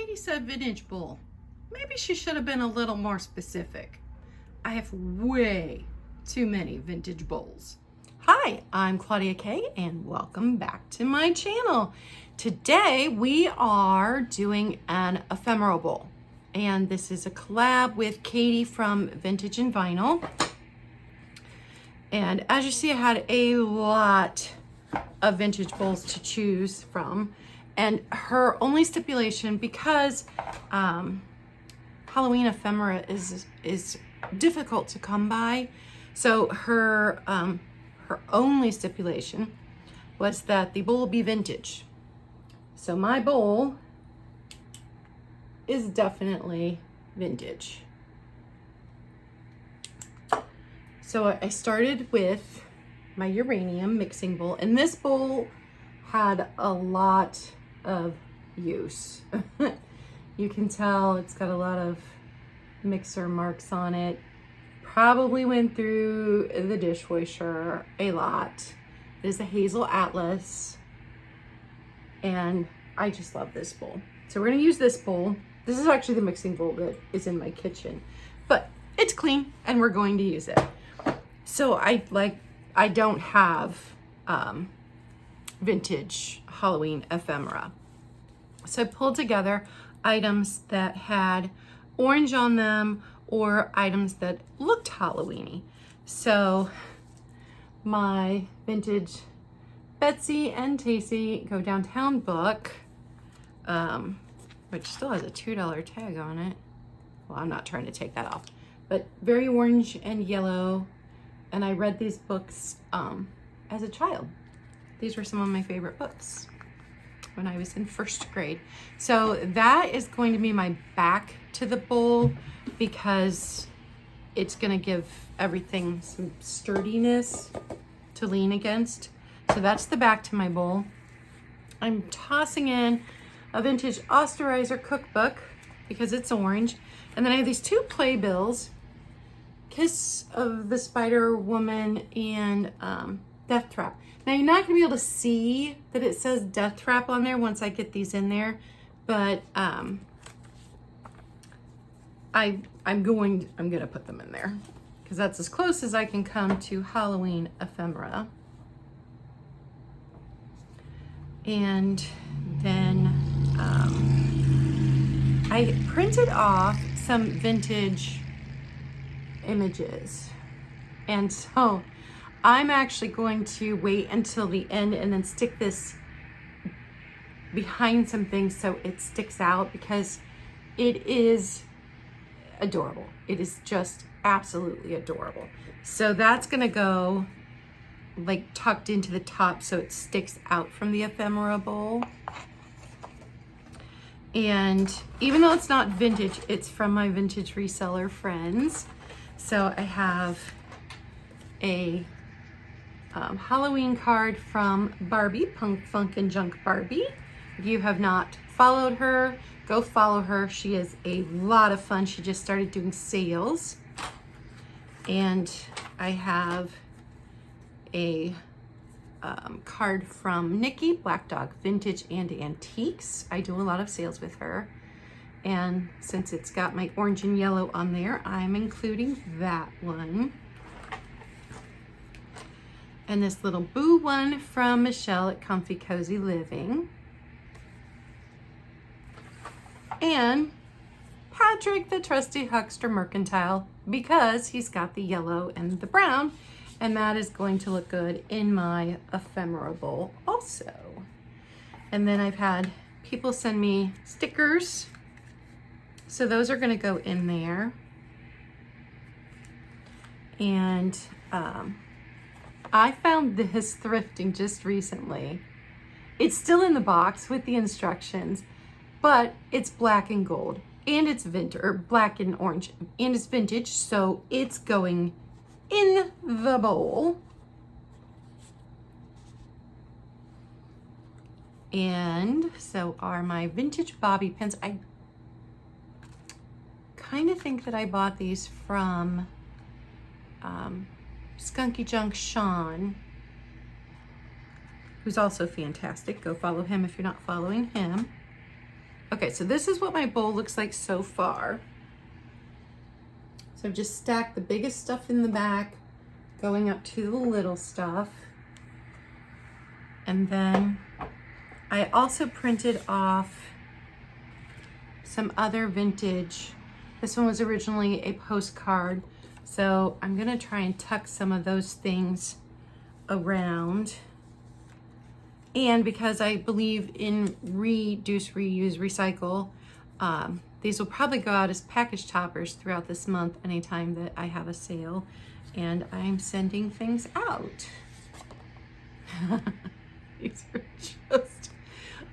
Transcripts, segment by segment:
Katie said vintage bowl. Maybe she should have been a little more specific. I have way too many vintage bowls. Hi, I'm Claudia Kay and welcome back to my channel. Today we are doing an ephemera bowl, and this is a collab with Katie from Vintage and Vinyl. And as you see, I had a lot of vintage bowls to choose from, and her only stipulation, because Halloween ephemera is difficult to come by, so her only stipulation was that the bowl be vintage. So my bowl is definitely vintage. So I started with my uranium mixing bowl, and this bowl had a lot of use. You can tell it's got a lot of mixer marks on it. Probably went through the dishwasher a lot. It is a hazel atlas, and I just love this bowl. So we're gonna use this bowl. This is actually the mixing bowl that is in my kitchen, but it's clean and we're going to use it. So I don't have vintage Halloween ephemera. So I pulled together items that had orange on them or items that looked Halloweeny. So my vintage Betsy and Tacy Go Downtown book, which still has a $2 tag on it. Well, I'm not trying to take that off, but very orange and yellow. And I read these books as a child. These were some of my favorite books when I was in first grade. So that is going to be my back to the bowl, because it's gonna give everything some sturdiness to lean against. So that's the back to my bowl. I'm tossing in a vintage Osterizer cookbook because it's orange. And then I have these two playbills, Kiss of the Spider Woman and Death Trap. Now you're not gonna be able to see that it says Death Trap on there once I get these in there, but I'm gonna put them in there because that's as close as I can come to Halloween ephemera. And then I printed off some vintage images, and so I'm actually going to wait until the end and then stick this behind some things so it sticks out, because it is adorable. It is just absolutely adorable. So that's gonna go like tucked into the top so it sticks out from the ephemera bowl. And even though it's not vintage, it's from my vintage reseller friends. So I have a Halloween card from Barbie, Punk Funk and Junk Barbie. If you have not followed her, go follow her. She is a lot of fun. She just started doing sales. And I have a card from Nikki, Black Dog Vintage and Antiques. I do a lot of sales with her. And since it's got my orange and yellow on there, I'm including that one. And this little boo one from Michelle at Comfy Cozy Living. And Patrick, the trusty huckster mercantile, because he's got the yellow and the brown, and that is going to look good in my ephemera bowl also. And then I've had people send me stickers, so those are gonna go in there. And I found this thrifting just recently. It's still in the box with the instructions, but it's black and gold, and it's vintage, or black and orange, and it's vintage, so it's going in the bowl. And so are my vintage bobby pins. I kind of think that I bought these from Skunky Junk Sean, who's also fantastic. Go follow him if you're not following him. Okay, so this is what my bowl looks like so far. So I've just stacked the biggest stuff in the back, going up to the little stuff. And then I also printed off some other vintage. This one was originally a postcard. So I'm gonna try and tuck some of those things around. And because I believe in reduce, reuse, recycle, these will probably go out as package toppers throughout this month anytime that I have a sale. And I'm sending things out. These are just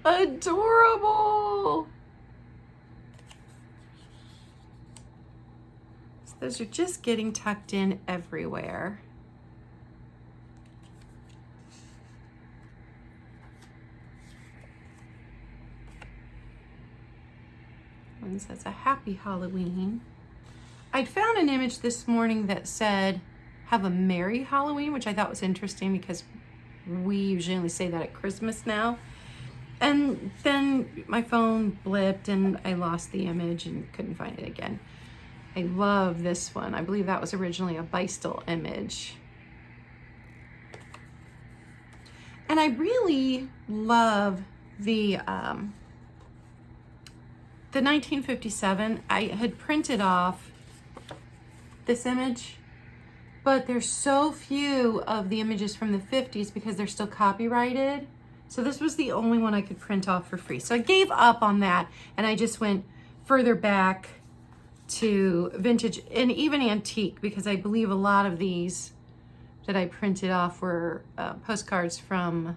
adorable. So those are just getting tucked in everywhere. One says a happy Halloween. I'd found an image this morning that said have a merry Halloween, which I thought was interesting because we usually only say that at Christmas now. And then my phone blipped and I lost the image and couldn't find it again. I love this one. I believe that was originally a Beistel image. And I really love the 1957. I had printed off this image, but there's so few of the images from the 50s because they're still copyrighted. So this was the only one I could print off for free. So I gave up on that and I just went further back to vintage and even antique, because I believe a lot of these that I printed off were postcards from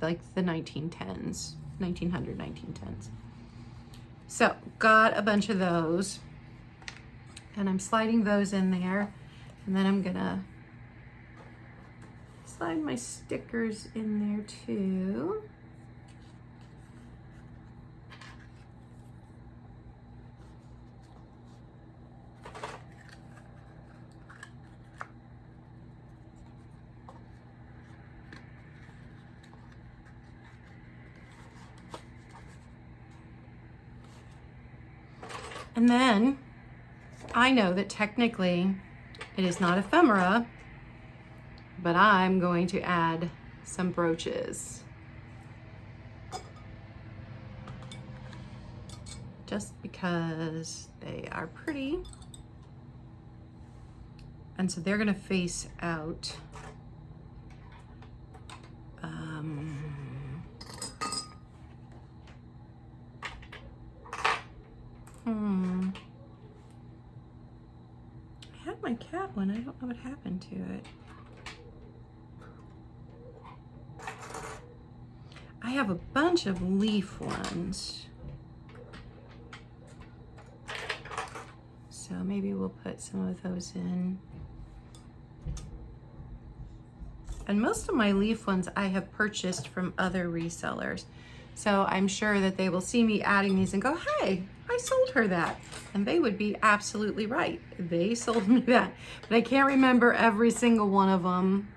like the 1910s, 1900, 1910s. So got a bunch of those and I'm sliding those in there, and then I'm gonna slide my stickers in there too. And then I know that technically it is not ephemera, but I'm going to add some brooches. Just because they are pretty. And so they're gonna face out. I had my cat one, I don't know what happened to it. I have a bunch of leaf ones. So maybe we'll put some of those in. And most of my leaf ones I have purchased from other resellers. So I'm sure that they will see me adding these and go, hey, I sold her that. And they would be absolutely right. They sold me that. But I can't remember every single one of them.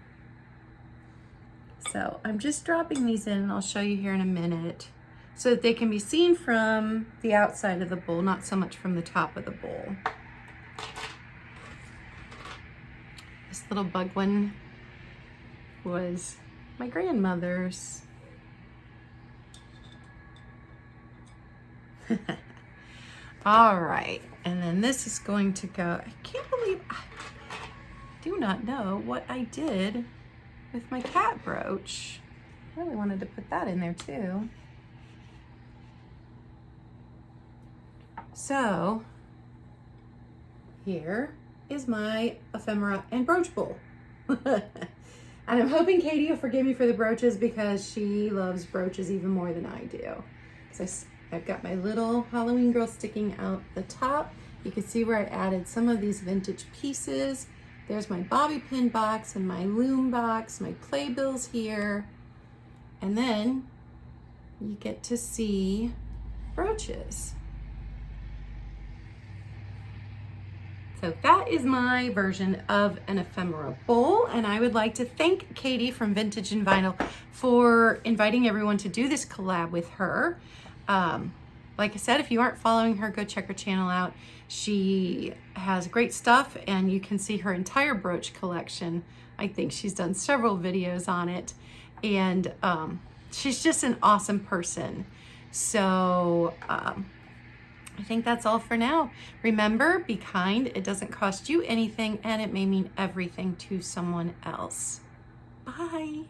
So I'm just dropping these in and I'll show you here in a minute so that they can be seen from the outside of the bowl, not so much from the top of the bowl. This little bug one was my grandmother's. All right, and then this is going to go, I can't believe, I do not know what I did with my cat brooch. I really wanted to put that in there too. So here is my ephemera and brooch bowl. And I'm hoping Katie will forgive me for the brooches because she loves brooches even more than I do. So I've got my little Halloween girl sticking out the top. You can see where I added some of these vintage pieces. There's my bobby pin box and my loom box, my playbills here. And then you get to see brooches. So that is my version of an ephemera bowl, and I would like to thank Katie from Vintage and Vinyl for inviting everyone to do this collab with her. like I said, if you aren't following her, go check her channel out. She has great stuff, and you can see her entire brooch collection. I think she's done several videos on it, and she's just an awesome person. So I think that's all for now. Remember, be kind. It doesn't cost you anything, and it may mean everything to someone else. Bye.